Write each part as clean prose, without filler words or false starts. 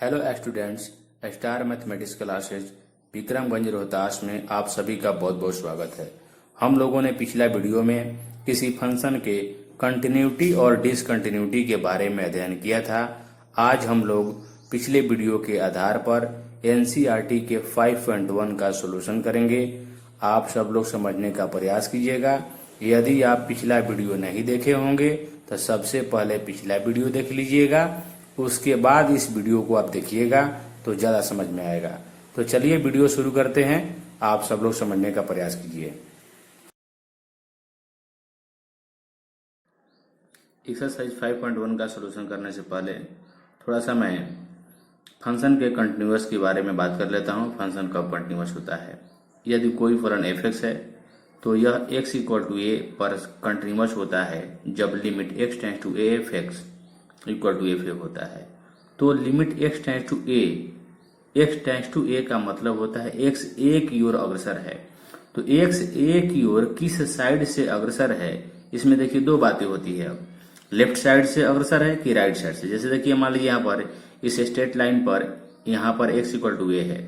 Hello students, star mathematics classes Vikramganj Rohtas में आप सभी का बहुत बहुत स्वागत है। हम लोगों ने पिछला वीडियो में किसी फंक्शन के कंटिन्यूटी और डिसकंटिन्यूटी के बारे में अध्ययन किया था। आज हम लोग पिछले वीडियो के आधार पर एनसीईआरटी के 5.1 का सॉल्यूशन करेंगे। आप सब लोग समझने का प्रयास कीजिएगा। यदि आप पिछला वीडियो नहीं देखे होंगे तो सबसे पहले पिछला वीडियो देख लीजिएगा, उसके बाद इस वीडियो को आप देखिएगा तो ज़्यादा समझ में आएगा। तो चलिए वीडियो शुरू करते हैं, आप सब लोग समझने का प्रयास कीजिए। एक्सरसाइज 5.1 का सॉल्यूशन करने से पहले थोड़ा सा मैं फंक्शन के कंटिन्यूअस के बारे में बात कर लेता हूँ। फंक्शन कब कंटिन्यूअस होता है? यदि कोई फलन f(x) है तो यह x = a पर कंटिन्यूअस होता है जब limit x tends to a f(x) = f होता है। तो limit x tends to a का मतलब होता है x a की ओर अग्रसर है। तो x a की ओर किस साइड से अग्रसर है, इसमें देखिए दो बातें होती है। अब लेफ्ट साइड से अग्रसर है कि राइट साइड से। जैसे देखिए मान लीजिए यहाँ पर इस स्ट्रेट लाइन पर यहाँ पर x = a है,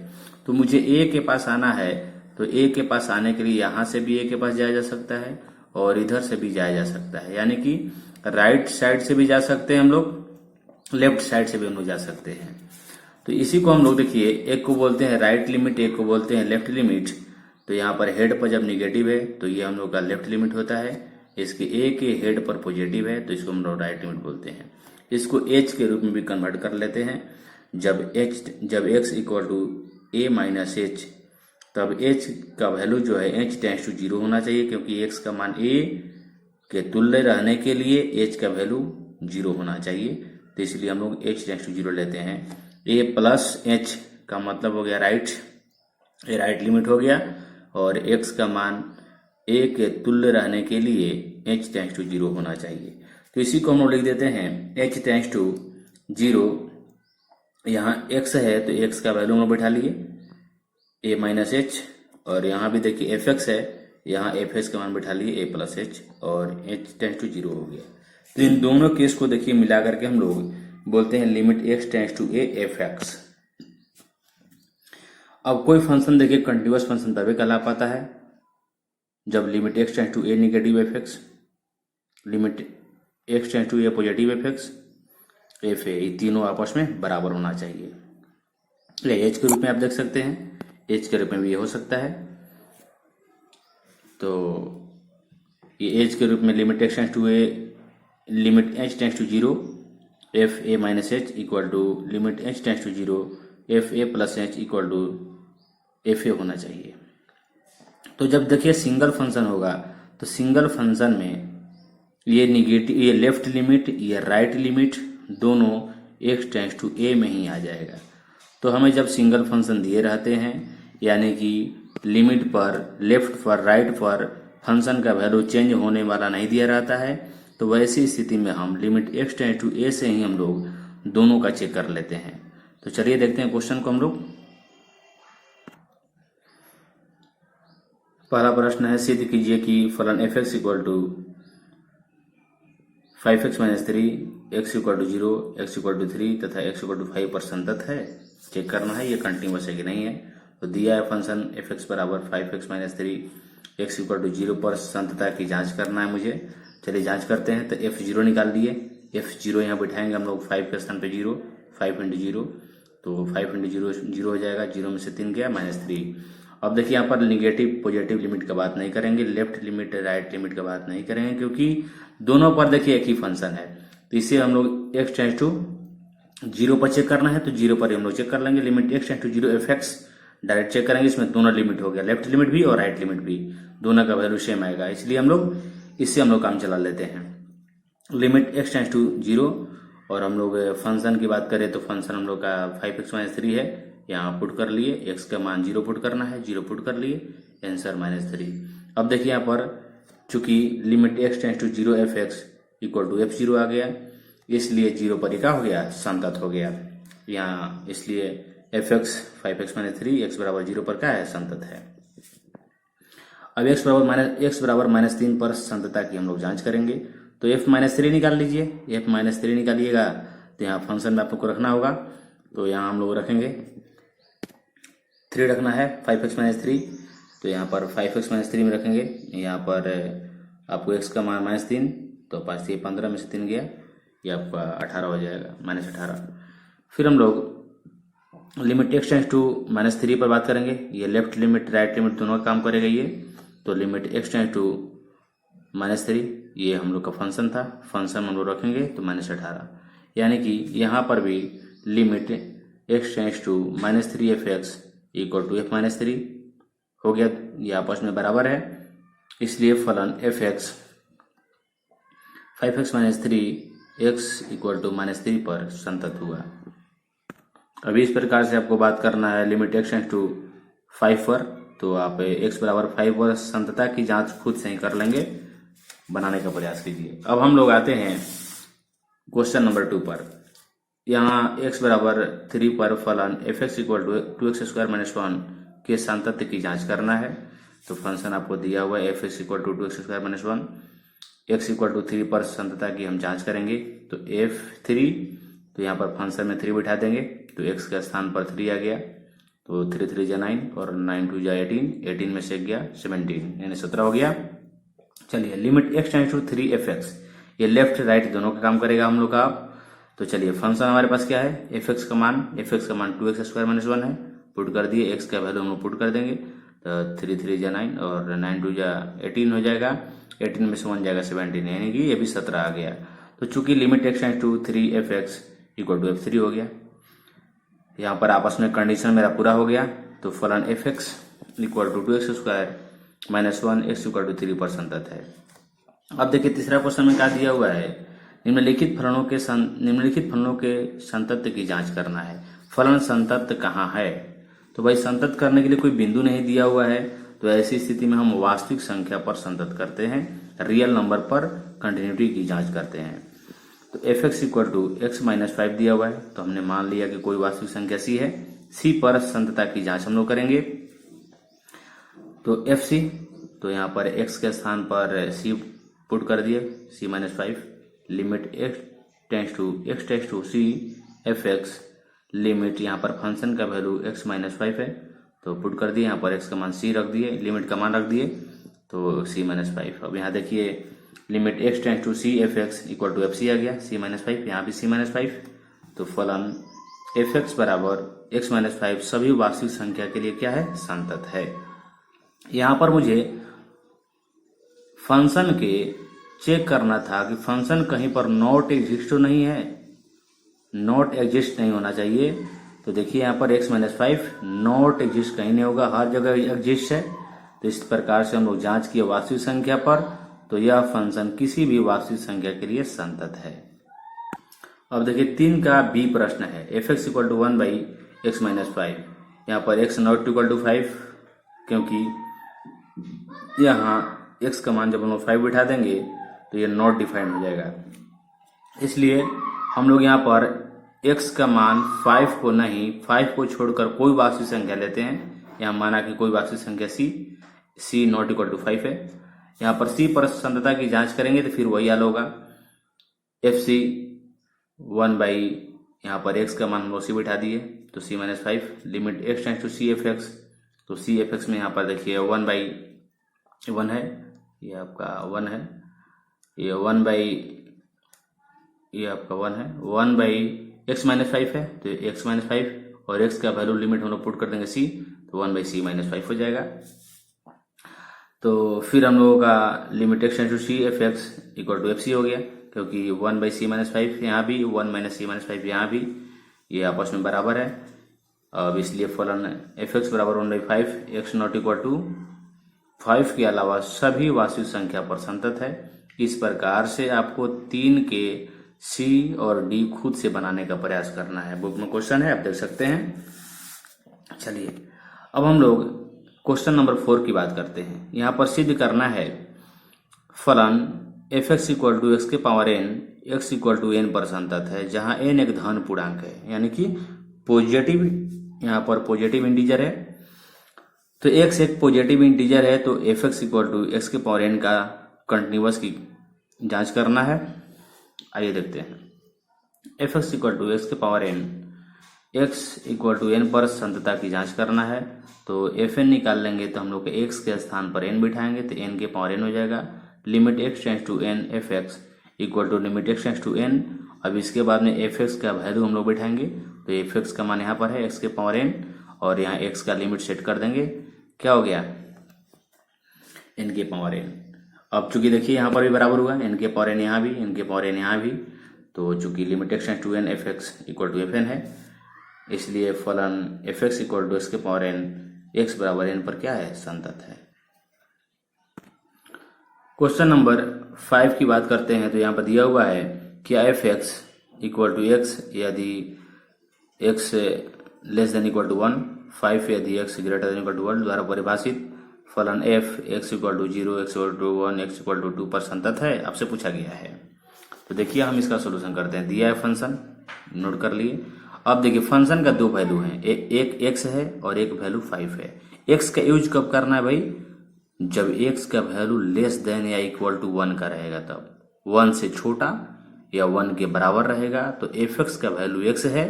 तो मुझे a के पास आना है। तो a के पास आने के लिए यहाँ से भी a के पास जाया जा सकता है और इधर से भी जाया जा सकता है, यानी कि राइट साइड से भी जा सकते हैं हम लोग, लेफ्ट साइड से भी हम लोग जा सकते हैं। तो इसी को हम लोग देखिए, एक को बोलते हैं राइट लिमिट, एक को बोलते हैं लेफ्ट लिमिट। तो यहाँ पर हेड पर जब निगेटिव है तो ये हम लोग का लेफ्ट लिमिट होता है। इसके ए के हेड पर पॉजिटिव है तो इसको हम लोग राइट लिमिट बोलते हैं। इसको एच के रूप में भी कन्वर्ट कर लेते हैं। जब x = a - h, तब h का वैल्यू जो है h टेंड्स टू 0 होना चाहिए, क्योंकि x का मान a के तुल्य रहने के लिए h का वैल्यू 0 होना चाहिए। तो इसलिए हम लोग h टेंड्स टू 0 लेते हैं। a + h का मतलब हो गया राइट, ये राइट लिमिट हो गया, और x का मान a के तुल्य रहने के लिए h टेंड्स टू 0 होना चाहिए। तो इसी को हम लोग लिख देते हैं h टेंड्स टू 0। यहाँ x है तो x का वैल्यू हम लोग बैठा लिए a - h, और यहाँ भी देखिए f(x) है, यहाँ f(x) का मान बैठा लिए a + h, और h टेंड्स टू 0 हो गया। तो इन दोनों केस को देखिए मिला करके हम लोग बोलते हैं limit x tends to a f(x). अब कोई फंक्शन देखिए कंटिन्यूअस फंक्शन तभी कहला पाता है जब limit x tends to a negative f(x), limit x tends to a positive f(x), f ये तीनों आपस में बराबर होना चाहिए। या h के रूप में आप देख सकते हैं, h के रूप में भी ये हो सकता है। तो ये h के रूप में limit x tends to a, limit h tends to 0 f a - h = limit h tends to 0 f a + h = f a होना चाहिए। तो जब देखिए सिंगल फंक्शन होगा तो सिंगल फंक्शन में ये निगेटिव, ये लेफ्ट लिमिट, ये राइट लिमिट दोनों x टेंड्स टू a में ही आ जाएगा। तो हमें जब सिंगल फंक्शन दिए रहते हैं, यानी कि लिमिट पर लेफ्ट पर राइट पर फंक्शन का वैल्यू चेंज होने वाला नहीं दिया रहता है, तो वैसी स्थिति में हम limit x tends to a से ही हम लोग दोनों का चेक कर लेते हैं। तो चलिए देखते हैं क्वेश्चन को हम लोग। पहला प्रश्न है, सिद्ध कीजिए कि फलन f(x) = 5x - 3, x = 0, x = 3 तथा x = 5 पर संतत है। चेक करना है ये कंटिन्यूअस है कि नहीं है। तो दिया है फंक्शन f(x) = 5x - 3, x = 0 पर संतता की जांच करना है मुझे। चलिए जांच करते हैं। तो f0 निकाल लिए, f0 यहाँ बैठाएंगे हम लोग 5 के स्थान पे 0, 5 × 0, तो 5 × 0 0 हो जाएगा, 0 में से 3 गया -3। अब देखिए यहाँ पर निगेटिव पॉजिटिव लिमिट का बात नहीं करेंगे, लेफ्ट लिमिट राइट लिमिट का बात नहीं करेंगे, क्योंकि दोनों पर देखिए एक ही फंक्शन है। तो इसे हम लोग x टेंड्स टू 0 पर चेक करना है, तो 0 पर हम लोग चेक कर लेंगे। Limit x tends to 0 f(x) direct check करेंगे, इसमें दोनों लिमिट हो गया, लेफ्ट लिमिट भी और राइट लिमिट भी, दोनों का वैल्यू सेम आएगा, इसलिए हम लोग इससे हम लोग काम चला लेते हैं। लिमिट x टेंड्स टू 0, और हम लोग फंक्शन की बात करें तो फंक्शन हम लोग का 5x - 3 है, यहाँ पुट कर लिए, x का मान 0 पुट करना है, 0 पुट कर लिए, आंसर -3। अब देखिए यहाँ पर चूंकि limit x tends to 0 f(x) = f0 आ गया, इसलिए 0 पर क्या हो गया, संतत हो गया यहाँ, इसलिए f(x) 5x - 3 x = 0 पर क्या है, संतत है। अब x = -3 पर संतता की हम लोग जांच करेंगे। तो f - 3 निकाल लीजिए, f - 3 निकालिएगा तो यहाँ फंक्शन में आपको रखना होगा तो यहाँ हम लोग रखेंगे 3 रखना है, 5x माइनस 3, तो यहाँ पर 5x माइनस 3 में रखेंगे। यहाँ पर आपको x का मान -3, तो 5 से 15 में से 3 गया, ये आपका 18 हो जाएगा, -18। फिर हम लोग लिमिट x टेंड्स टू -3 पर बात करेंगे। ये लेफ्ट लिमिट राइट लिमिट दोनों का काम करेगा ये। तो लिमिट x टेंड्स टू -3, ये हम लोग का फंक्शन था, फंक्शन हम लोग रखेंगे तो -18, यानी कि यहाँ पर भी limit x tends to -3f(x) equal to f-3 हो गया। ये आपस में बराबर है, इसलिए फलन f(x) 5x minus 3 x equal to -3 पर संतत हुआ। अभी इस प्रकार से आपको बात करना है लिमिट x टेंड्स टू 5 पर, तो आप x बराबर 5 पर संतता की जांच खुद से ही कर लेंगे, बनाने का प्रयास कीजिए। अब हम लोग आते हैं क्वेश्चन नंबर 2 पर। यहाँ x बराबर 3 पर फलन f(x) इक्वल टू 2x² - 1 के संतत की जांच करना है। तो फंक्शन आपको दिया हुआ है f(x) equal to 2x² - 1, x equal to 3 पर संतता की हम जांच करेंगे। तो f3, तो यहाँ पर फंक्शन में 3 बिठा देंगे, तो x के स्थान पर 3 आ गया, तो 3 3 जा 9 और 9 2 जा 18, 18 में से गया 17, यानी 17 हो गया। चलिए limit x tends to 3f(x), ये लेफ्ट राइट दोनों का काम करेगा हम लोग का। तो चलिए फंक्शन हमारे पास क्या है, f(x) का मान 2x² - 1 है, पुट कर दिए, x का वैल्यू हम लोग पुट कर देंगे, तो 3 3 जा 9 और 9 2 जा 18 हो जाएगा, 18 में से 1 जाएगा 17, यानी कि ये भी 17 आ गया। तो चूंकि limit x tends to 3f(x) equal to f3 हो गया, यहाँ पर आपस में कंडीशन मेरा पूरा हो गया। तो फलन f(x) equal to 2x² - 1 x equal to 3 पर संतत है। अब देखिए तीसरा क्वेश्चन में क्या दिया हुआ है, निम्नलिखित फलनों के संतत की जांच करना है। फलन संतत कहाँ है, तो भाई संतत करने के लिए कोई बिंदु नहीं दिया हुआ है, तो ऐसी स्थिति में हम वास्तविक संख्या पर संतत करते हैं, रियल नंबर पर कंटिन्यूटी की जांच करते हैं। तो f(x) equal to x minus 5 दिया हुआ है, तो हमने मान लिया कि कोई वास्तविक संख्या c है, c पर संतता की जांच हम लोग करेंगे। तो fc, तो यहाँ पर x के स्थान पर c पुट कर दिए, c minus 5, limit x tends to c f(x), limit यहाँ पर फंक्शन का वैल्यू x माइनस 5 है, तो पुट कर दिए, यहाँ पर x का मान c रख दिए, लिमिट का मान रख दिए, तो c माइनस 5। अब यहाँ देखिए limit x tends to c f(x) equal to fc आ गया, c माइनस 5, यहाँ भी c माइनस 5। तो फलन f(x) बराबर x माइनस 5 सभी वास्तविक संख्या के लिए क्या है, संतत है। यहाँ पर मुझे फंक्शन के चेक करना था कि फंक्शन कहीं पर नॉट एग्जिस्ट तो नहीं है, नॉट एग्जिस्ट नहीं होना चाहिए। तो देखिए यहाँ पर x माइनस 5 नॉट एग्जिस्ट कहीं नहीं होगा, हर जगह एग्जिस्ट है। तो इस प्रकार से हम लोग जांच किए वास्तविक संख्या पर, तो यह फंक्शन किसी भी वास्तविक संख्या के लिए संतत है। अब देखिए 3 का बी प्रश्न है, f(x) equal to 1 by x minus 5, यहाँ पर x नॉट इक्वल टू 5, क्योंकि यहाँ x का मान जब हम लोग 5 बिठा देंगे तो ये नॉट डिफाइंड हो जाएगा, इसलिए हम लोग यहाँ पर x का मान 5 को नहीं, 5 को छोड़कर कोई वास्तविक संख्या लेते हैं। यहाँ माना कि कोई वास्तविक संख्या c नॉट इक्वल टू 5 है, यहाँ पर c पर संतता की जांच करेंगे तो फिर वही हल होगा, fc 1 बाई, यहाँ पर x का मान हम लोग c बिठा दिए, तो c minus 5, limit x tends to c f(x), तो c f(x) में यहाँ पर देखिए 1 बाई 1 है, ये आपका 1 है, ये 1 बाई, ये आपका 1 है, 1 बाई x माइनस 5 है, तो x माइनस 5 और x का वैल्यू लिमिट हम लोग पुट कर देंगे c, तो 1 बाई c माइनस 5 हो जाएगा। तो फिर हम लोगों का limit x tends to c f(x) equal to fc हो गया, क्योंकि 1 बाई c माइनस 5 यहाँ भी, 1 माइनस c माइनस 5 यहाँ भी, ये आपस में बराबर है। अब इसलिए फलन f(x) बराबर 1 by 5, x not equal to 5 के अलावा सभी वास्तविक संख्या पर संतत है। इस प्रकार से आपको 3 के C और D खुद से बनाने का प्रयास करना है। बुक में क्वेश्चन है, आप देख सकते हैं। चलिए अब हम लोग क्वेश्चन नंबर 4 की बात करते हैं। यहाँ पर सिद्ध करना है फलन f(x) इक्वल टू x के power n x equal to n पर संतत है, जहाँ n एक धन पूर्णांक है, यानी कि पॉजिटिव, यहाँ पर पॉजिटिव इंटीजर है। तो x एक पॉजिटिव इंटीजर है, तो f(x) इक्वल टू x के पावर n का कंटिन्यूअस की जांच करना है। आइए देखते हैं f(x) इक्वल टू x के power n x equal to n पर संतता की जांच करना है। तो एफ एन निकाल लेंगे तो हम लोग x के स्थान पर n बिठाएंगे तो n के पावर n हो जाएगा। Limit x tends to n f x equal to limit x tends to n। अब इसके बाद में एफ एक्स का वैल्यू हम लोग बिठाएंगे तो एफ एक्स का मान यहाँ पर है x के पावर n और यहाँ x का लिमिट सेट कर देंगे। क्या हो गया? n के पावर n। अब चूंकि देखिए यहाँ पर भी बराबर हुआ n के पावर n यहाँ भी, n के पावर n यहाँ भी, तो चूंकि limit x tends to n f x equal to f n है इसलिए फलन f x equal to x के पावर n x बराबर n पर क्या है? संतत है। क्वेश्चन नंबर 5 की बात करते हैं तो यहाँ पर दिया हुआ है कि f x equal to x यदि x less than equal to 1, 5 यदि x greater than equal to 1 द्वारा परिभाषित फलन f x equal to 0, x equal to 1, x equal to 2 पर संतत है, आपसे पूछा गया है। तो देखिए हम इसका सोल्यूशन करते हैं। दिया है फंक्शन, नोट कर लिए। अब देखिए फंक्शन का दो वैल्यू है, एक x है और एक वैल्यू 5 है। x का यूज कब करना है भाई? जब x का वैल्यू लेस देन या इक्वल टू 1 का रहेगा, तब 1 से छोटा या 1 के बराबर रहेगा तो एफ एक्स का वैल्यू x है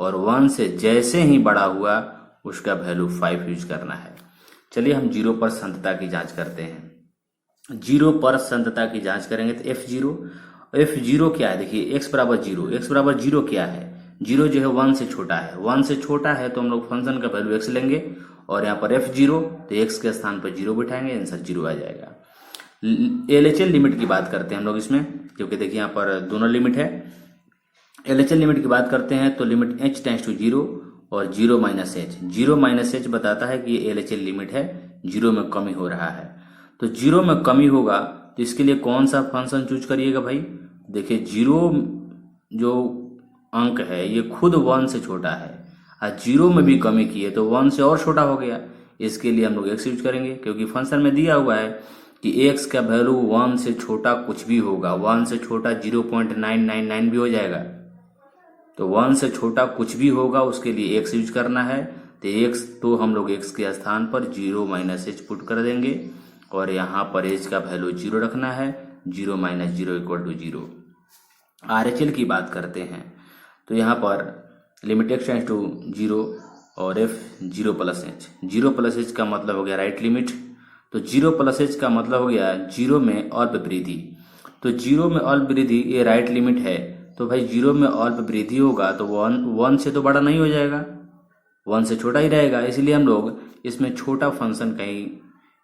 और 1 से जैसे ही बड़ा हुआ उसका वैल्यू 5 यूज करना है। चलिए हम 0 पर संतता की जांच करते हैं। 0 पर संतता की जांच करेंगे तो f0 क्या है? देखिए x बराबर 0, x बराबर 0 क्या है? 0 जो है 1 से छोटा है, 1 से छोटा है तो हम लोग फंक्शन का वैल्यू x लेंगे और यहाँ पर f0 तो x के स्थान पर 0 बिठाएंगे, आंसर 0 आ जाएगा। LHL लिमिट की बात करते हैं हम लोग इसमें, क्योंकि देखिए यहाँ पर दोनों लिमिट है। LHL लिमिट की बात करते हैं तो लिमिट h टेंस टू 0 और 0 माइनस एच। 0 माइनस एच बताता है कि ये LHL लिमिट है, 0 में कमी हो रहा है। तो 0 में कमी होगा तो इसके लिए कौन सा फंक्शन चूज करिएगा भाई? देखिए 0 जो अंक है ये खुद 1 से छोटा है और 0 में भी कमी की है तो 1 से और छोटा हो गया। इसके लिए हम लोग x यूज करेंगे, क्योंकि फंक्शन में दिया हुआ है कि x का वैल्यू 1 से छोटा कुछ भी होगा। 1 से छोटा 0.999 भी हो जाएगा, तो 1 से छोटा कुछ भी होगा उसके लिए x यूज करना है। तो x तो हम लोग x के स्थान पर 0 माइनस एच पुट कर देंगे और यहाँ पर h का वैल्यू 0 रखना है। 0 माइनस 0 इक्वल टू 0। RHL की बात करते हैं तो यहाँ पर लिमिट x टेंस टू 0 और f 0 plus h. 0 plus H का मतलब हो गया राइट लिमिट, तो 0 प्लस एच का मतलब हो गया 0 में अल्प वृद्धि। तो 0 में अल्प वृद्धि ये राइट लिमिट है, तो भाई 0 में अल्प वृद्धि होगा तो 1 से तो बड़ा नहीं हो जाएगा, 1 से छोटा ही रहेगा। इसलिए हम लोग इसमें छोटा फंक्शन कहीं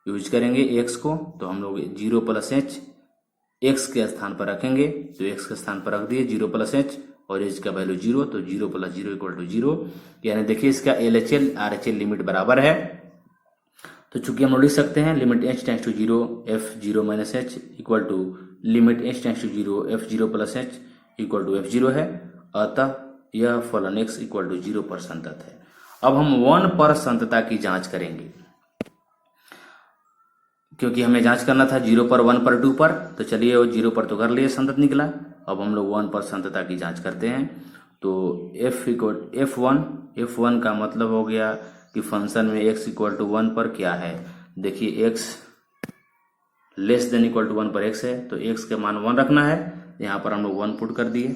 यूज करेंगे x को, तो हम लोग 0 प्लस एच x के स्थान पर रखेंगे तो x के स्थान पर रख दिए 0 प्लस एच और h का वैल्यू 0, तो 0 प्लस 0 इक्वल टू 0। यानी देखिए इसका LHL RHL लिमिट बराबर है। तो चूंकि हम लोग लिख सकते हैं limit h tends to 0 f 0 minus h equal to limit h tends to 0 f 0 plus h equal to f0 है। अतः यह फलन x इक्वल टू 0 पर संतत है। अब हम 1 पर संतता की जांच करेंगे, क्योंकि हमें जांच करना था 0 पर, 1 पर, 2 पर। तो चलिए वो 0 पर तो कर लिए, संतत निकला। अब हम लोग 1 पर संतता की जांच करते हैं। तो f1 का मतलब हो गया कि फंक्शन में x इक्वल टू 1 पर क्या है? देखिए x less than equal to 1 पर x है तो x के मान 1 रखना है। यहाँ पर हम लोग 1 पुट कर दिए,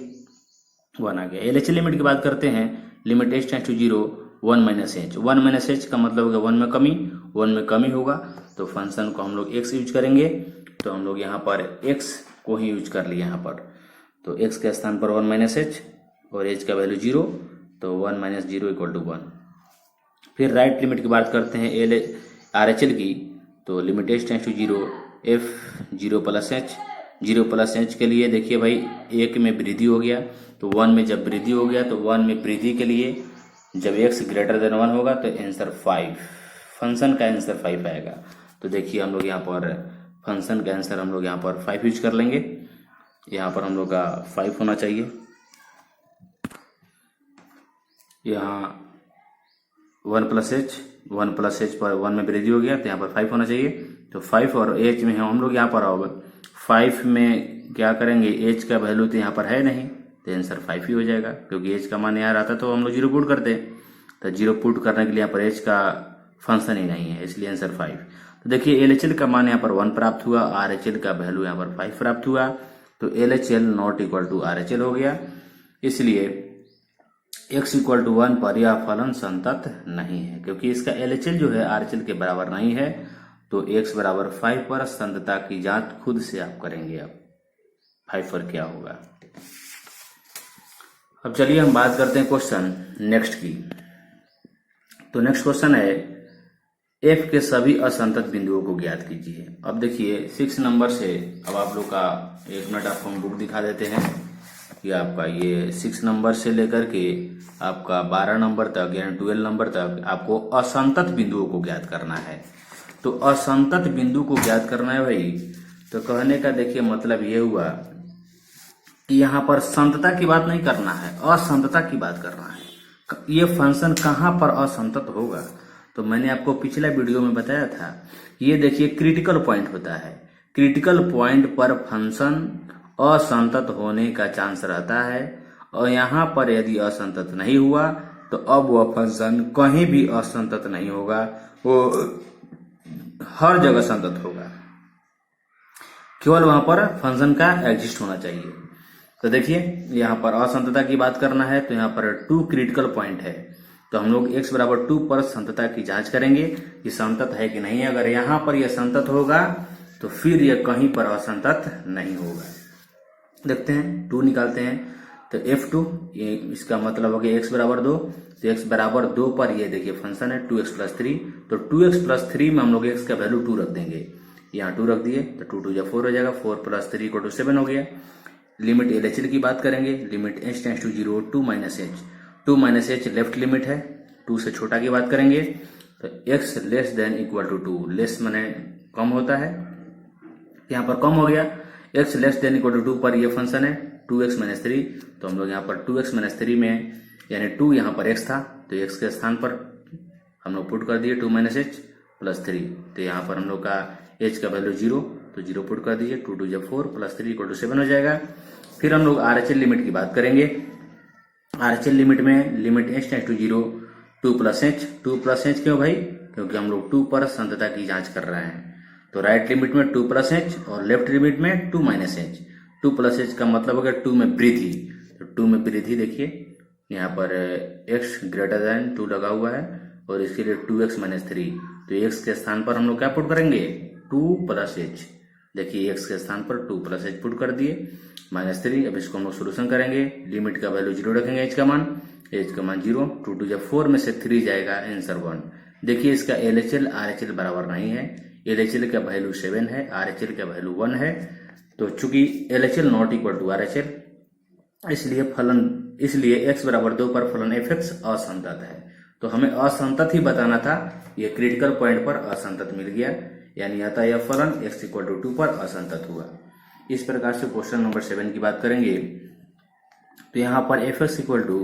1 आ गया। LHL लिमिट की बात करते हैं, limit h tends to 0 1 minus h. 1 minus h का मतलब होगा 1 में कमी, 1 में कमी होगा तो फंक्शन को हम लोग x यूज करेंगे। तो हम लोग यहाँ पर x को ही यूज कर लिए यहाँ पर, तो x के स्थान पर 1 माइनस एच और h का वैल्यू 0, तो 1 माइनस 0 इक्वल टू 1। फिर राइट लिमिट की बात करते हैं RHL की, तो limit h tends to 0 f 0 plus h. 0 plus h के लिए देखिए भाई 1 में वृद्धि हो गया, तो 1 में जब वृद्धि हो गया तो 1 में वृद्धि के लिए जब x ग्रेटर देन 1 होगा तो आंसर 5, फंक्शन का आंसर 5 आएगा। तो देखिए हम लोग यहाँ पर फंक्शन का आंसर हम लोग यहाँ पर 5 यूज कर लेंगे। यहाँ पर हम लोग का 5 होना चाहिए। यहाँ 1 प्लस एच पर 1 में वृद्धि हो गया तो यहाँ पर 5 होना चाहिए। तो 5 और h में हम लोग यहाँ पर आओगे 5 में क्या करेंगे, h का वैल्यू तो यहाँ पर है नहीं तो आंसर 5 ही हो जाएगा, क्योंकि h का मान यहाँ आता तो हम लोग 0 पुट करते। तो 0 पुट करने के लिए यहाँ पर h का फंक्शन ही नहीं है, इसलिए आंसर 5। तो देखिए LHL का मान यहाँ पर 1 प्राप्त हुआ, RHL का वैल्यू यहाँ पर 5 प्राप्त हुआ, तो LHL not equal to RHL हो गया। इसलिए x इक्वल टू 1 पर यह फलन संतत नहीं है, क्योंकि इसका LHL जो है RHL के बराबर नहीं है। तो x बराबर 5 पर संतता की जांच खुद से आप करेंगे। अब 5 पर क्या होगा। अब चलिए हम बात करते हैं क्वेश्चन नेक्स्ट की। तो नेक्स्ट क्वेश्चन है f के सभी असंतत बिंदुओं को ज्ञात कीजिए। अब देखिए 6 नंबर से, अब आप लोग का 1 मिनट आपको हम बुक दिखा देते हैं कि आपका ये 6 नंबर से लेकर के आपका 12 नंबर तक यानी 12 नंबर तक आपको असंतत बिंदुओं को ज्ञात करना है। तो असंतत बिंदु को ज्ञात करना है भाई, तो कहने का देखिए मतलब ये हुआ कि यहाँ पर संतता की बात नहीं करना है, असंतता की बात करना है। ये फंक्शन कहाँ पर असंतत होगा, तो मैंने आपको पिछला वीडियो में बताया था। ये देखिए क्रिटिकल पॉइंट होता है, क्रिटिकल पॉइंट पर फंक्शन असंतत होने का चांस रहता है। और यहाँ पर यदि असंतत नहीं हुआ तो अब वह फंक्शन कहीं भी असंतत नहीं होगा, वो हर जगह संतत होगा। केवल वहां पर फंक्शन का एग्जिस्ट होना चाहिए। तो देखिए यहाँ पर असंतता की बात करना है, तो यहाँ पर 2 क्रिटिकल पॉइंट है। तो हम लोग x बराबर 2 पर संतता की जांच करेंगे कि संतत है कि नहीं। अगर यहाँ पर यह संतत होगा तो फिर यह कहीं पर असंतत नहीं होगा। देखते हैं 2 निकालते हैं। तो f2 ये इसका मतलब हो गया x बराबर 2। तो x बराबर 2 पर ये देखिए फंक्शन है 2x प्लस 3। तो 2x प्लस 3 में हम लोग x का वैल्यू 2 रख देंगे। यहाँ 2 रख दिए तो 2 2 4 हो जाएगा, 4 प्लस 3 इक्वल टू 7 हो गया। लिमिट LHL की बात करेंगे, limit h tends to 0 2 minus h। 2 minus h left limit है, 2 से छोटा की बात करेंगे। तो x less than equal to 2, less माने कम होता है, यहाँ पर कम हो गया। x less than equal to 2 पर ये फंक्शन है 2x माइनस 3। तो हम लोग यहाँ पर 2x माइनस 3 में यानी 2 यहाँ पर x था, तो x के स्थान पर हम लोग पुट कर दिए 2 माइनस h प्लस 3। तो यहाँ पर हम लोग का h का वैल्यू 0, तो 0 पुट कर दीजिए। 2 2 4 प्लस 3 इक्वल टू 7 हो जाएगा। फिर हम लोग RHL लिमिट की बात करेंगे। RHL लिमिट में limit h tends to 0 2 plus h। 2 plus h क्यों भाई, क्योंकि हम लोग 2 पर संतता की जांच कर रहे हैं। तो राइट लिमिट में 2 प्लस h और लेफ्ट लिमिट में 2 माइनस h। 2 प्लस h का मतलब हो गया 2 में वृद्धि। तो 2 में वृद्धि देखिए यहाँ पर x ग्रेटर देन 2 लगा हुआ है और इसके लिए 2x माइनस 3। तो x के स्थान पर हम लोग क्या पुट करेंगे 2 प्लस h। देखिए x के स्थान पर 2 प्लस h पुट कर दिए माइनस 3। अब इसको हम लोग सोल्यूशन करेंगे, लिमिट का वैल्यू 0 रखेंगे, h का मान 0। 2 2 4 में से 3 जाएगा, आंसर 1। देखिए इसका LHL RHL बराबर नहीं है, LHL का वैल्यू 7 है, RHL का वैल्यू 1 है। तो चूंकि LHL not equal to RHL, इसलिए x बराबर 2 पर फलन fx असंतत है। तो हमें असंतत ही बताना था, ये क्रिटिकल पॉइंट पर असंतत मिल गया, यानी अतः यह फलन x इक्वल टू 2 पर असंतत हुआ। इस प्रकार से क्वेश्चन नंबर 7 की बात करेंगे। तो यहाँ पर fx इक्वल टू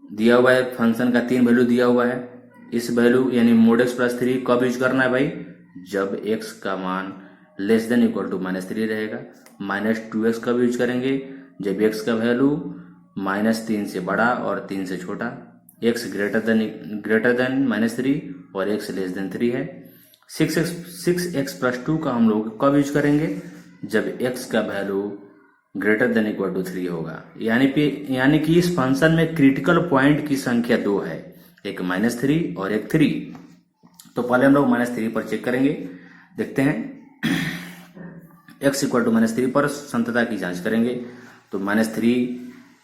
दिया हुआ है, फंक्शन का 3 वैल्यू दिया हुआ है। इस वैल्यू यानी मोड x प्लस 3 कब यूज करना है भाई, जब x का मान less than equal to minus 3 रहेगा। माइनस 2x कब यूज करेंगे, जब x का वैल्यू माइनस 3 से बड़ा और 3 से छोटा, x ग्रेटर देन माइनस 3 और x लेस देन 3 है। 6x प्लस 2 का हम लोग कब यूज करेंगे, जब x का value greater than equal to 3 होगा। यानी कि इस फंक्शन में क्रिटिकल पॉइंट की संख्या 2 है, एक माइनस 3 और एक 3। तो पहले हम लोग माइनस 3 पर चेक करेंगे। देखते हैं x इक्वल टू माइनस 3 पर संतता की जांच करेंगे। तो माइनस 3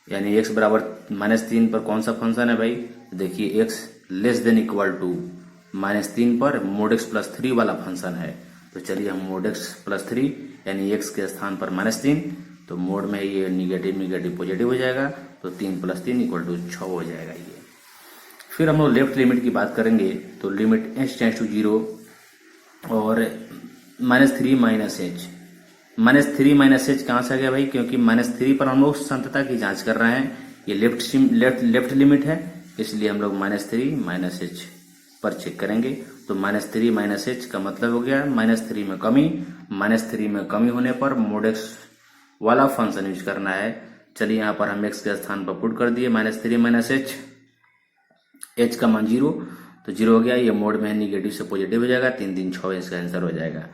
यानी x बराबर माइनस 3 पर कौन सा फंक्शन है भाई, देखिए x less than equal to minus 3 पर मोड x प्लस 3 वाला फंक्शन है। तो चलिए हम मोड x प्लस 3 यानी x के स्थान पर माइनस 3, तो मोड में ये निगेटिव पॉजिटिव हो जाएगा, तो 3 प्लस 3 इक्वल टू 6 हो जाएगा ये। फिर हम लोग लेफ्ट लिमिट की बात करेंगे। तो लिमिट h टेंड्स टू 0 और minus 3 minus h। Minus 3 minus h कहाँ से आ गया भाई, क्योंकि माइनस 3 पर हम लोग संतता की जांच कर रहे हैं। ये लेफ्ट लिमिट है, इसलिए हम लोग माइनस 3 माइनस h पर चेक करेंगे। तो माइनस 3 माइनस h का मतलब हो गया माइनस 3 में कमी। माइनस 3 में कमी होने पर मोड x वाला फंक्शन यूज करना है। चलिए यहाँ पर हम x के स्थान पर पुट कर दिए माइनस 3 माइनस h का मान 0, तो 0 हो गया। ये मोड में निगेटिव से पॉजिटिव हो जाएगा, 3 3 6 इसका आंसर हो जाएगा।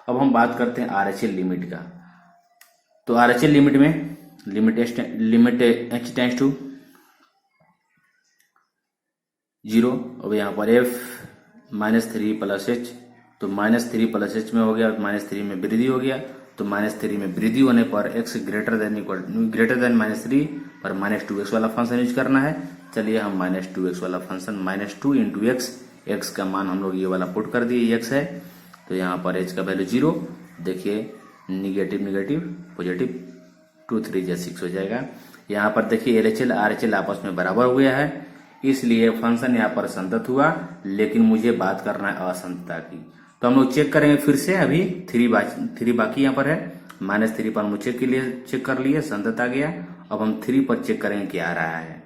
अब हम बात करते हैं RHL लिमिट का। तो RHL लिमिट में limit h tends to zero. अब यहाँ पर एफ -3 प्लस एच, तो -3 प्लस एच में हो गया, -3 में वृद्धि हो गया, तो -3 में वृद्धि होने पर x ग्रेटर देन -3 पर -2x वाला फंक्शन यूज करना है। चलिए हम -2x वाला फंक्शन -2 इंटू एक्स का मान हम लोग ये वाला पुट कर दिए, x है, तो यहाँ पर h का वैल्यू 0। देखिए निगेटिव निगेटिव पॉजिटिव, 2 3 जा 6 हो जाएगा। यहाँ पर देखिए LHL RHL आपस में बराबर हो गया है, इसलिए फंक्शन यहाँ पर संतत हुआ, लेकिन मुझे बात करना है असंतता की। तो हम लोग चेक करेंगे फिर से, अभी 3 बाकी यहाँ पर है, -3 पर हम चेक कर लिए, संतत आ गया। अब हम 3 पर चेक करेंगे क्या आ रहा है।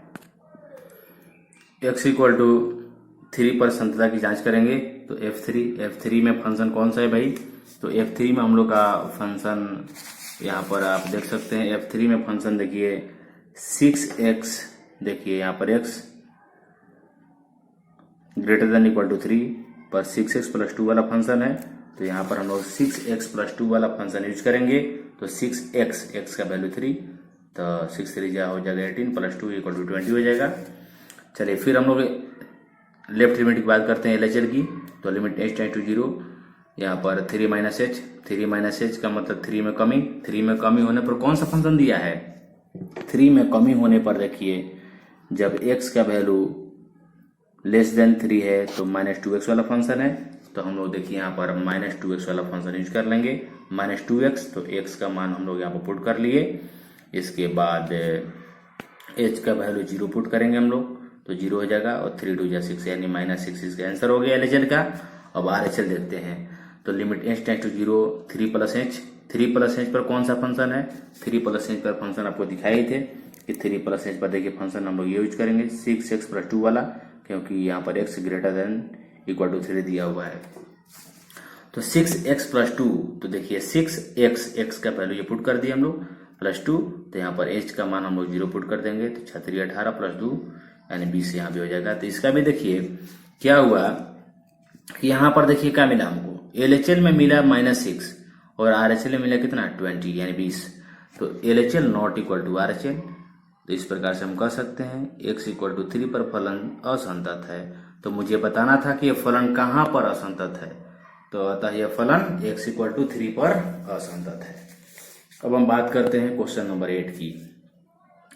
x इक्वल टू 3 पर संतता की जांच करेंगे, तो F3 में फंक्शन कौन सा है भाई, तो F3 में हम लोग का फंक्शन यहाँ पर आप देख सकते हैं। F3 में फंक्शन देखिए 6x, देखिए यहाँ पर x greater than equal to 3 पर 6x प्लस 2 वाला फंक्शन है, तो यहाँ पर हम लोग 6x प्लस 2 वाला फंक्शन यूज करेंगे। तो 6x का वैल्यू 3, तो 6 3 जा हो जाएगा 18 प्लस 2 इक्वल टू 20 हो जाएगा। चलिए फिर हम लोग लेफ्ट लिमिट की बात करते हैं LHL की, तो लिमिट h टेंड टू 0, यहाँ पर 3 माइनस एच का मतलब 3 में कमी। 3 में कमी होने पर कौन सा फंक्शन दिया है, 3 में कमी होने पर देखिए जब x का वैल्यू लेस देन 3 है तो -2x वाला फंक्शन है, तो हम लोग देखिए यहाँ पर -2x वाला फंक्शन यूज कर लेंगे, -2x, तो x का मान हम लोग यहाँ पर पुट कर लिए। इसके बाद h का वैल्यू 0 पुट करेंगे हम लोग, तो 0 हो जाएगा, और 3 2 जा 6 यानी -6 इसका आंसर हो गया LHL का। अब RHL देखते हैं, तो limit h tend to 0, 3 plus h पर कौन सा फंक्शन है, 3 प्लस एच पर फंक्शन आपको दिखाए थे कि 3 प्लस एच पर देखिए फंक्शन हम लोग ये यूज करेंगे 6x प्लस 2 वाला, क्योंकि यहाँ पर x greater than equal to 3 दिया हुआ है। तो 6x प्लस 2, तो देखिए 6x का वैल्यू ये पुट कर दिए हम लोग प्लस 2, तो यहाँ पर h का मान हम लोग 0 पुट कर देंगे, तो 6 18 प्लस 2 यानी 20 यहाँ भी हो जाएगा। तो इसका भी देखिए क्या हुआ कि यहाँ पर देखिए क्या मिला हमको, LHL में मिला -6 और RHL में मिला कितना 20 यानी 20, तो LHL not equal to RHL। तो इस प्रकार से हम कह सकते हैं x इक्वल टू 3 पर फलन असंतत है। तो मुझे बताना था कि यह फलन कहाँ पर असंतत है, तो अतः यह फलन x इक्वल टू 3 पर असंतत है। अब हम बात करते हैं क्वेश्चन नंबर 8 की।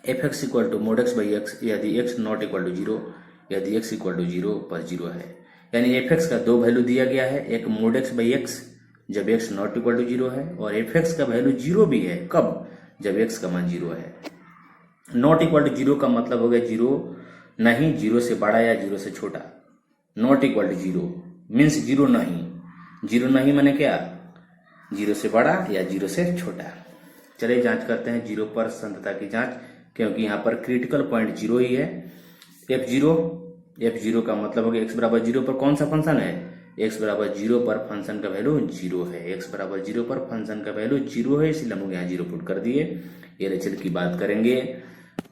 fx equal to mod x by x यदि x नॉट इक्वल टू 0, यदि x इक्वल टू 0 पर 0 है, यानी fx का दो वैल्यू दिया गया है, एक mod x बाई एक्स जब x नॉट इक्वल टू 0 है, और fx का वैल्यू 0 भी है, कब, जब x का मान 0 है। नॉट इक्वल टू 0 का मतलब हो गया 0 नहीं, 0 से बड़ा या 0 से छोटा। नॉट इक्वल टू 0 मीन्स 0 नहीं, 0 नहीं माने क्या, 0 से बड़ा या 0 से छोटा। चलिए जांच करते हैं 0 पर संतता की जांच, क्योंकि यहाँ पर क्रिटिकल पॉइंट 0 ही है। f0 का मतलब हो गया x बराबर 0 पर कौन सा फंक्शन है, x बराबर 0 पर फंक्शन का वैल्यू 0 है, x बराबर 0 पर फंक्शन का वैल्यू 0 है, इसलिए हम लोग यहाँ 0 पुट कर दिए। LHL की बात करेंगे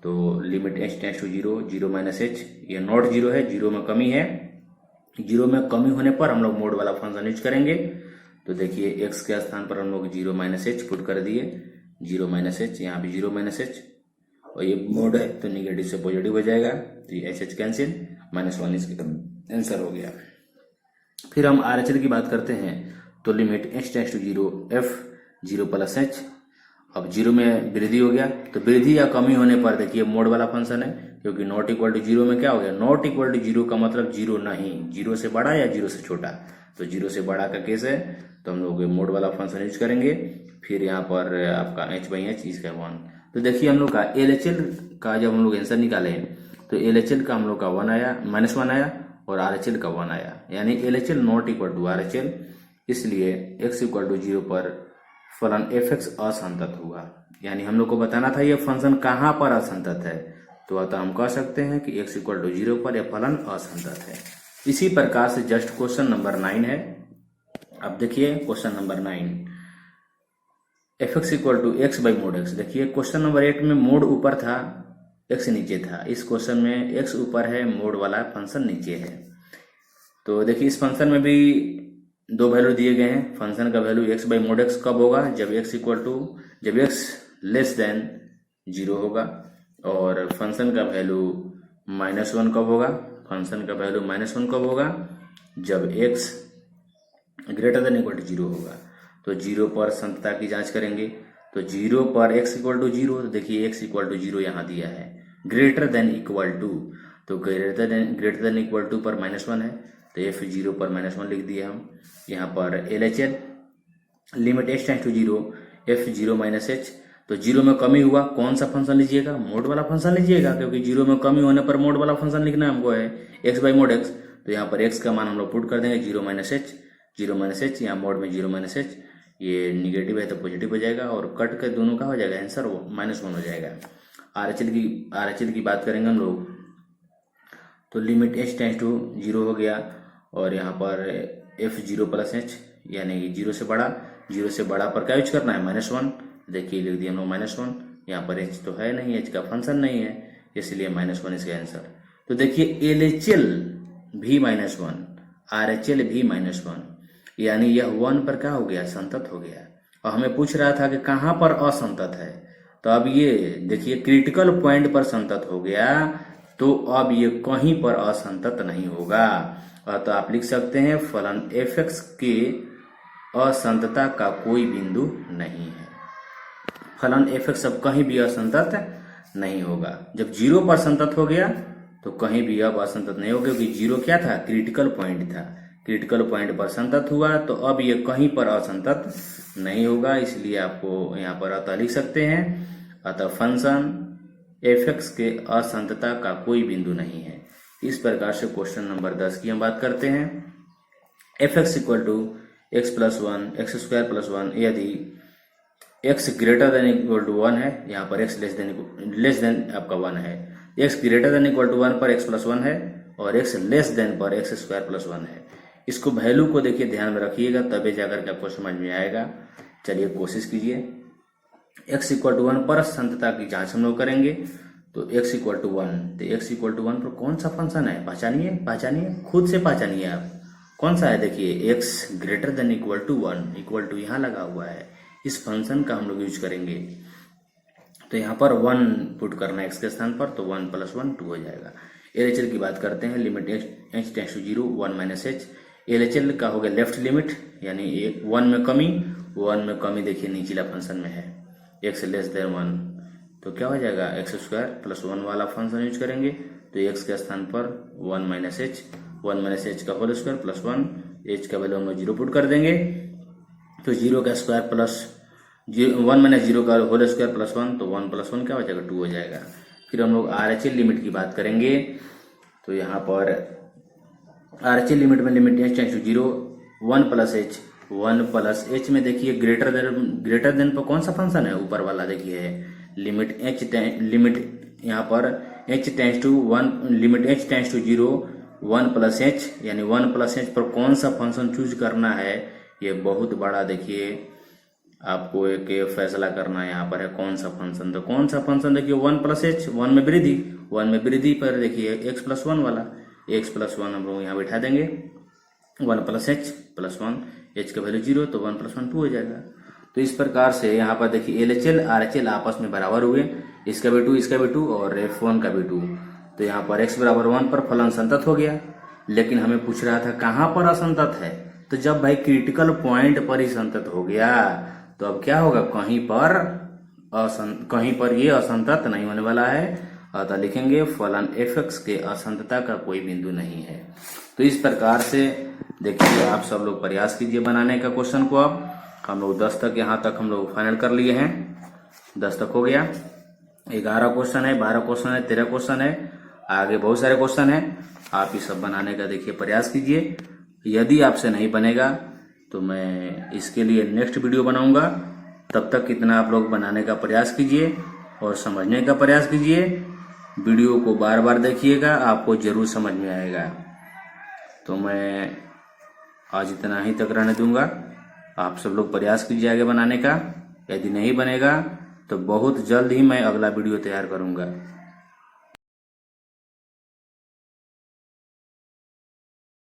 तो limit h tends to 0, 0 minus h, ये नॉट 0 है, 0 में कमी है, 0 में कमी होने पर हम लोग मोड वाला फंक्शन यूज करेंगे। तो देखिए x के स्थान पर हम लोग 0 माइनस एच पुट कर दिए, 0 माइनस एच, यहाँ भी 0 माइनस एच, और ये मोड है तो निगेटिव से पॉजिटिव हो जाएगा, तो ये एच कैंसिल, -1 इसका आंसर हो गया। फिर हम RHL की बात करते हैं, तो limit h tends to 0, f 0 plus h, अब 0 में वृद्धि हो गया, तो वृद्धि या कमी होने पर देखिए मोड वाला फंक्शन है, क्योंकि नॉट इक्वल टू 0 में क्या हो गया, नॉट इक्वल टू 0 का मतलब 0 नहीं, 0 से बड़ा या 0 से छोटा, तो 0 से बड़ा का केस है तो हम लोग मोड वाला फंक्शन यूज करेंगे। फिर यहाँ पर आपका h बाई एच इसका 1, तो देखिए हम लोग का LHL का जब हम लोग आंसर निकाले तो LHL का हम लोग का -1 आया और RHL का 1 आया, यानी LHL not equal to RHL, इसलिए x इक्वल टू 0 पर फलन fx असंतत हुआ। यानी हम लोग को बताना था ये फंक्शन कहाँ पर असंतत है, तो अतः हम कह सकते हैं कि x इक्वल टू 0 पर यह फलन असंतत है। इसी प्रकार से जस्ट क्वेश्चन नंबर 9 है। अब देखिए question number 9, fx equal to x by mod x। देखिए क्वेश्चन नंबर 8 में मोड ऊपर था, x नीचे था, इस क्वेश्चन में x ऊपर है, मोड वाला फंक्शन नीचे है। तो देखिए इस फंक्शन में भी दो वैल्यू दिए गए हैं, फंक्शन का value x by mod x कब होगा, जब x लेस देन 0 होगा, और फंक्शन का वैल्यू -1 कब होगा, फंक्शन का वैल्यू -1 कब होगा, जब x greater than equal to 0 होगा। तो 0 पर संतता की जांच करेंगे, तो 0 पर x इक्वल टू 0, तो देखिए x इक्वल टू 0 यहाँ दिया है। ग्रेटर देन इक्वल टू, तो ग्रेटर देन इक्वल टू पर -1 है, तो f0 पर -1 लिख दिया हम। यहाँ पर LHL limit h tends to 0 f0 -h, तो 0 में कमी हुआ, कौन सा फंक्शन लीजिएगा, मोड वाला फंक्शन लीजिएगा, क्योंकि 0 में कमी होने पर मोड वाला फंक्शन लिखना हमको है, x बाई मोड x। तो यहाँ पर x का मान हम लोग पुट कर देंगे 0 -h, यहाँ मोड में 0 -h, ये निगेटिव है तो पॉजिटिव हो जाएगा, और कट के दोनों का हो जाएगा आंसर वो -1 हो जाएगा। RHL की बात करेंगे हम लोग, तो लिमिट h टेंड्स टू 0 हो गया, और यहाँ पर f0 प्लस h यानी कि 0 से बड़ा पर क्या यूज करना है, -1। देखिए लिख दिया हम लोग -1, यहाँ पर h तो है नहीं, h का फंक्शन नहीं है, इसलिए -1 इसका आंसर। तो देखिए LHL भी -1, RHL भी -1, यानी यह 1 पर क्या हो गया, संतत हो गया। और हमें पूछ रहा था कि कहाँ पर असंतत है, तो अब ये देखिए क्रिटिकल पॉइंट पर संतत हो गया, तो अब ये कहीं पर असंतत नहीं होगा। और तो आप लिख सकते हैं फलन f(x) के असंतता का कोई बिंदु नहीं है। फलन f(x) अब कहीं भी असंतत नहीं होगा। जब 0 पर संतत हो गया तो कहीं भी अब असंतत नहीं होगा, क्योंकि 0 क्या था, क्रिटिकल पॉइंट था। क्रिटिकल पॉइंट पर संतत हुआ तो अब ये कहीं पर असंतत नहीं होगा, इसलिए आपको यहाँ पर अतः लिख सकते हैं। अतः फंक्शन f(x) के असंतता का कोई बिंदु नहीं है। इस प्रकार से क्वेश्चन नंबर 10 की हम बात करते हैं। f(x) equal to x plus 1 x² plus 1, यदि x greater than equal to 1 है, यहाँ पर x लेस देन आपका 1 है, x greater than equal to 1 पर x प्लस 1 है, और x लेस देन पर x² प्लस 1 है। इसको वैल्यू को देखिए ध्यान में रखिएगा, तभी जाकर के आपको समझ में आएगा। चलिए कोशिश कीजिए। x इक्वल टू 1 पर संतता की जांच हम लोग करेंगे, तो x इक्वल टू 1, तो x इक्वल टू 1 पर कौन सा फंक्शन है, पहचानिए, खुद से पहचानिए आप कौन सा है। देखिए x greater than equal to 1, equal to यहाँ लगा हुआ है, इस फंक्शन का हम लोग यूज करेंगे। तो यहाँ पर 1 पुट करना है x के स्थान पर, तो 1 प्लस 1 2 हो जाएगा। LHL की बात करते हैं, limit h tends to 0 1 -h। LHL का हो गया लेफ्ट लिमिट, यानी 1 में कमी देखिए निचला फंक्शन में है, x लेस देन 1, तो क्या हो जाएगा, x² प्लस 1 वाला फंक्शन यूज करेंगे, तो x के स्थान पर 1 -h का होल स्क्वायर प्लस 1, h का वैल्यू हम लोग 0 पुट कर देंगे, तो 0 का स्क्वायर प्लस 1 - 0 का होल स्क्वायर प्लस 1, तो 1 प्लस 1 क्या हो जाएगा, 2 हो जाएगा। फिर हम लोग RHL लिमिट की बात करेंगे, तो यहाँ पर RHL लिमिट में limit h tends to 0 1 plus h में देखिए ग्रेटर देन पर कौन सा फंक्शन है, ऊपर वाला देखिए लिमिट यहाँ पर h tends to 1, limit h tends to 0 1 plus h, यानी 1 प्लस h पर कौन सा फंक्शन चूज करना है, ये बहुत बड़ा देखिए आपको एक फैसला करना है। यहाँ पर है कौन सा फंक्शन, तो कौन सा फंक्शन देखिए 1 प्लस h, 1 में वृद्धि पर देखिए x प्लस 1 वाला, x प्लस 1 हम लोग यहाँ बैठा देंगे, 1 प्लस h प्लस 1, h का वैल्यू 0, तो 1 प्लस 1 2 हो जाएगा। तो इस प्रकार से यहाँ पर देखिए LHL RHL आपस में बराबर हुए, इसका भी 2 और f1 का भी 2, तो यहाँ पर x बराबर 1 पर फलन संतत हो गया। लेकिन हमें पूछ रहा था कहाँ पर असंतत है, तो जब भाई क्रिटिकल पॉइंट पर ही संतत हो गया, तो अब क्या होगा, कहीं पर ये असंतत नहीं होने वाला है। अतः लिखेंगे फलन f(x) के असंतता का कोई बिंदु नहीं है। तो इस प्रकार से देखिए आप सब लोग प्रयास कीजिए बनाने का क्वेश्चन को। अब हम लोग 10 तक यहाँ तक हम लोग फाइनल कर लिए हैं, 10 तक हो गया। 11 क्वेश्चन है, 12 क्वेश्चन है, 13 क्वेश्चन है, आगे बहुत सारे क्वेश्चन है। आप ये सब बनाने का देखिए प्रयास कीजिए। यदि आपसे नहीं बनेगा तो मैं इसके लिए नेक्स्ट वीडियो बनाऊंगा। तब तक इतना आप लोग बनाने का प्रयास कीजिए और समझने का प्रयास कीजिए। वीडियो को बार बार देखिएगा, आपको जरूर समझ में आएगा। तो मैं आज इतना ही तक रहने दूंगा। आप सब लोग प्रयास कीजिए आगे बनाने का। यदि नहीं बनेगा तो बहुत जल्द ही मैं अगला वीडियो तैयार करूंगा।